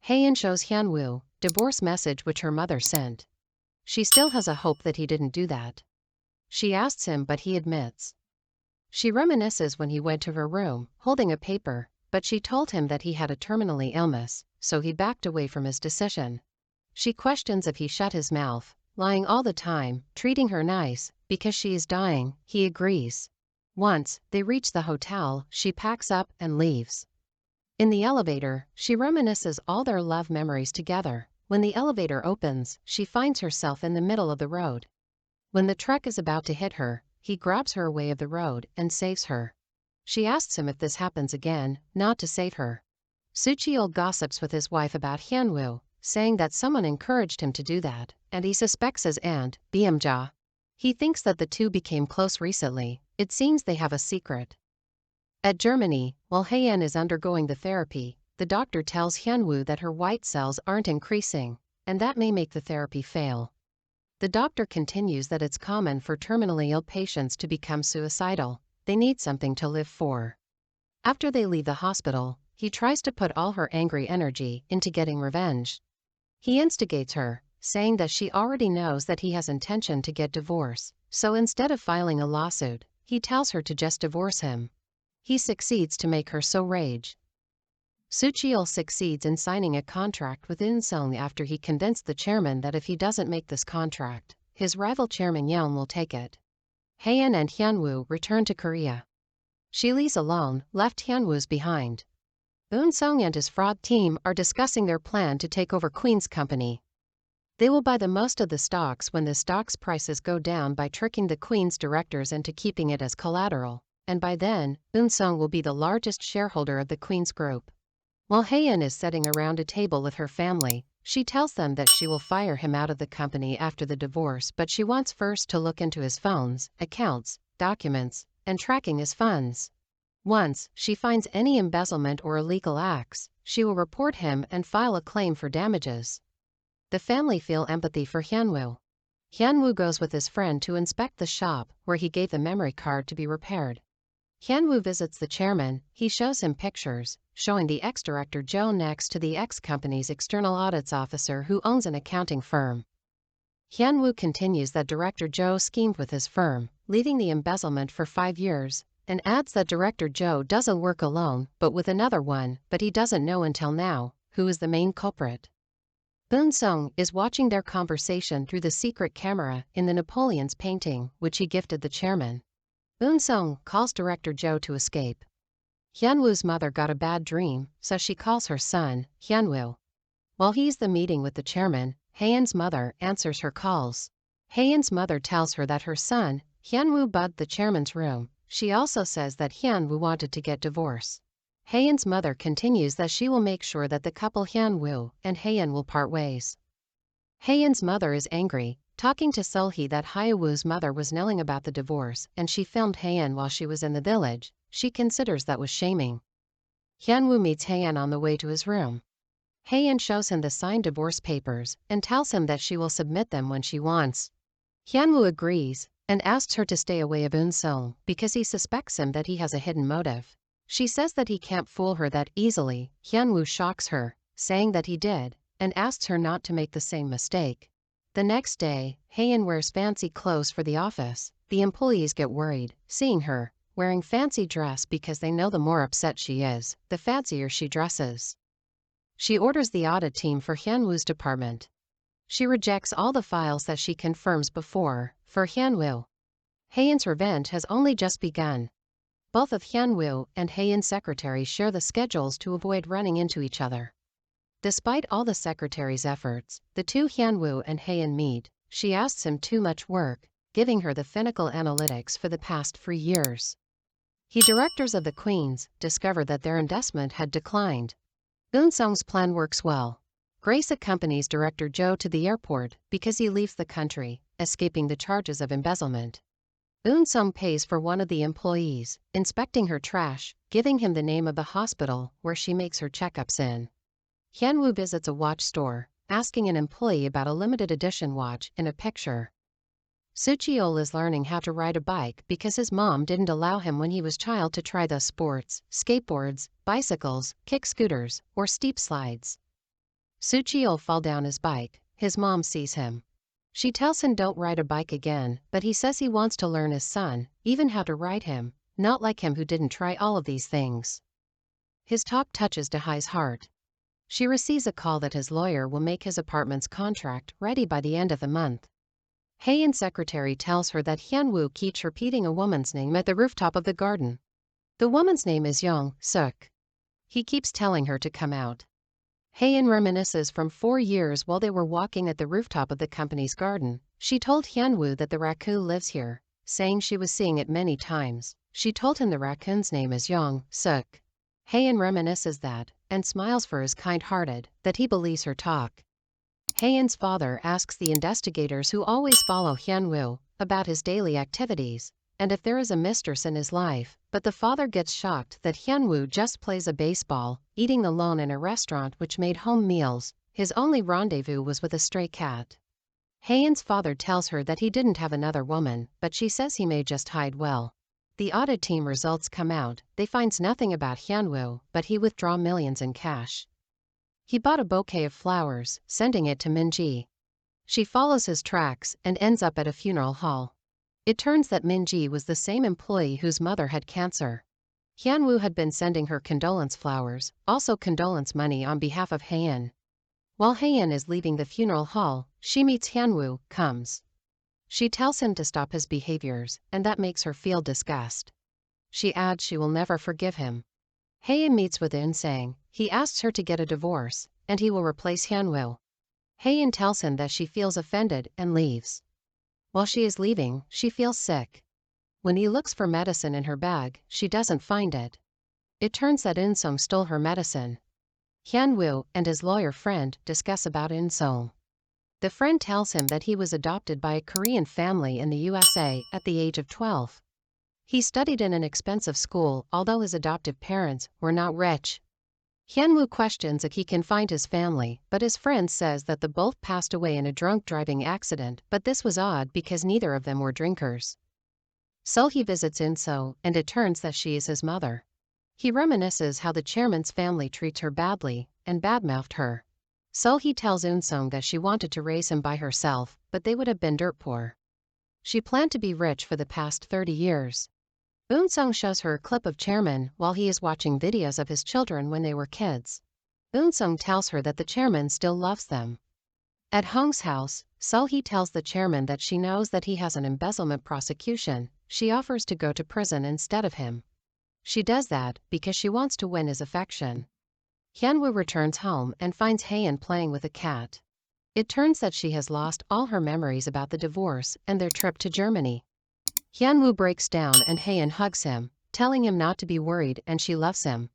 Hae-in shows Hyun-woo divorce message which her mother sent. She still has a hope that he didn't do that. She asks him but he admits. She reminisces when he went to her room, holding a paper, but she told him that he had a terminally illness, so he backed away from his decision. She questions if he shut his mouth, lying all the time, treating her nice, because she is dying. He agrees. Once they reach the hotel, she packs up and leaves. In the elevator, she reminisces all their love memories together. When the elevator opens, she finds herself in the middle of the road. When the truck is about to hit her, he grabs her away of the road and saves her. She asks him if this happens again, not to save her. Soo-cheol gossips with his wife about Hyun-woo, saying that someone encouraged him to do that, and he suspects his aunt, Beom-ja. He thinks that the two became close recently. It seems they have a secret. At Germany, while Hae-in is undergoing the therapy, the doctor tells Hyun-woo that her white cells aren't increasing, and that may make the therapy fail. The doctor continues that it's common for terminally ill patients to become suicidal. They need something to live for. After they leave the hospital, he tries to put all her angry energy into getting revenge. He instigates her, saying that she already knows that he has intention to get divorce, so instead of filing a lawsuit, he tells her to just divorce him. He succeeds to make her so rage. Soo-cheol succeeds in signing a contract with Eun-sung after he convinced the chairman that if he doesn't make this contract, his rival chairman Yeon will take it. Hae-in and Hyun-woo return to Korea. She leaves alone, left Hyun-woo's behind. Eun-sung and his fraud team are discussing their plan to take over Queen's company. They will buy the most of the stocks when the stock's prices go down by tricking the Queen's directors into keeping it as collateral, and by then, Eun-sung will be the largest shareholder of the Queen's group. While Hae-in is sitting around a table with her family, she tells them that she will fire him out of the company after the divorce, but she wants first to look into his phones, accounts, documents, and tracking his funds. Once she finds any embezzlement or illegal acts, she will report him and file a claim for damages. The family feel empathy for Hyun-woo. Hyun-woo goes with his friend to inspect the shop where he gave the memory card to be repaired. Hyun-woo visits the chairman. He shows him pictures, showing the ex-director Jo next to the ex-company's external audits officer who owns an accounting firm. Hyun-woo continues that Director Jo schemed with his firm, leading the embezzlement for 5 years, and adds that Director Jo doesn't work alone but with another one, but he doesn't know until now who is the main culprit. Eun-sung is watching their conversation through the secret camera in the Napoleon's painting, which he gifted the chairman. Eun-sung calls Director Jo to escape. Hyun-woo's mother got a bad dream, so she calls her son, Hyun-woo. While he's the meeting with the chairman, Hae-in's mother answers her calls. Hae-in's mother tells her that her son, Hyun-woo, bugged the chairman's room. She also says that Hyun-woo wanted to get divorced. Hae-in's mother continues that she will make sure that the couple Hyun-woo and Hae-in will part ways. Hae-in's mother is angry, talking to Sul-hee that Hae-woo's mother was knowing about the divorce and she filmed Hae-in while she was in the village. She considers that was shaming. Hyun-woo meets Hae-in on the way to his room. Hae-in shows him the signed divorce papers and tells him that she will submit them when she wants. Hyun-woo agrees and asks her to stay away of Eun-sung because he suspects him that he has a hidden motive. She says that he can't fool her that easily. Hyun-woo shocks her, saying that he did, and asks her not to make the same mistake. The next day, Hae-in wears fancy clothes for the office. The employees get worried, seeing her wearing fancy dress because they know the more upset she is, the fancier she dresses. She orders the audit team for Hyun-woo's department. She rejects all the files that she confirms before for Hyun-woo. Hae-in's revenge has only just begun. Both of Hyun-woo and Hae-in's secretary share the schedules to avoid running into each other. Despite all the secretary's efforts, the two Hyun-woo and Hae-in meet. She asks him too much work, giving her the finical analytics for the past 3 years. The directors of the Queens discover that their investment had declined. Eun-sung's plan works well. Grace accompanies Director Jo to the airport because he leaves the country, escaping the charges of embezzlement. Eun-sung pays for one of the employees, inspecting her trash, giving him the name of the hospital where she makes her checkups in. Hyun-woo visits a watch store, asking an employee about a limited edition watch in a picture. Soo-cheol is learning how to ride a bike because his mom didn't allow him when he was child to try the sports, skateboards, bicycles, kick scooters, or steep slides. Suchi'll fall down his bike. His mom sees him. She tells him don't ride a bike again, but he says he wants to learn his son, even how to ride him, not like him who didn't try all of these things. His talk touches Hae's heart. She receives a call that his lawyer will make his apartment's contract ready by the end of the month. Hae-in's secretary tells her that Hyun-woo keeps repeating a woman's name at the rooftop of the garden. The woman's name is Eun-sung. He keeps telling her to come out. Hae-in reminisces from 4 years while they were walking at the rooftop of the company's garden. She told Hyun-woo that the raccoon lives here, saying she was seeing it many times. She told him the raccoon's name is Eun-sung. Hae-in reminisces that, and smiles for his kind-hearted, that he believes her talk. Hae-in's father asks the investigators who always follow Hyun-woo about his daily activities, and if there is a mistress in his life, but the father gets shocked that Hyun-woo just plays a baseball, eating alone in a restaurant which made home meals. His only rendezvous was with a stray cat. Hae-in's father tells her that he didn't have another woman, but she says he may just hide well. The audit team results come out. They finds nothing about Hyun-woo, but he withdraw millions in cash. He bought a bouquet of flowers, sending it to Min-ji. She follows his tracks and ends up at a funeral hall. It turns that Min-ji was the same employee whose mother had cancer. Hyun-woo had been sending her condolence flowers, also condolence money on behalf of Hae-in. While Hae-in is leaving the funeral hall, she meets Hyun-woo, comes. She tells him to stop his behaviors, and that makes her feel disgust. She adds she will never forgive him. Hae-in meets with Eun-sung. He asks her to get a divorce, and he will replace Hyun-woo. Hae-in tells him that she feels offended and leaves. While she is leaving, she feels sick. When he looks for medicine in her bag, she doesn't find it. It turns that Eun-sung stole her medicine. Hyun-woo and his lawyer friend discuss about Eun-sung. The friend tells him that he was adopted by a Korean family in the USA at the age of 12. He studied in an expensive school, although his adoptive parents were not rich. Hyun-woo questions if he can find his family, but his friend says that the both passed away in a drunk driving accident, but this was odd because neither of them were drinkers. So he visits Eun-sung, and it turns that she is his mother. He reminisces how the chairman's family treats her badly, and badmouthed her. So he tells Eun-sung that she wanted to raise him by herself, but they would have been dirt poor. She planned to be rich for the past 30 years. Eun-sung shows her a clip of chairman while he is watching videos of his children when they were kids. Eun-sung tells her that the chairman still loves them. At Hong's house, So-hee tells the chairman that she knows that he has an embezzlement prosecution. She offers to go to prison instead of him. She does that because she wants to win his affection. Hyun-woo returns home and finds Hae-in playing with a cat. It turns that she has lost all her memories about the divorce and their trip to Germany. Hyun-woo breaks down and Hae-in hugs him, telling him not to be worried and she loves him.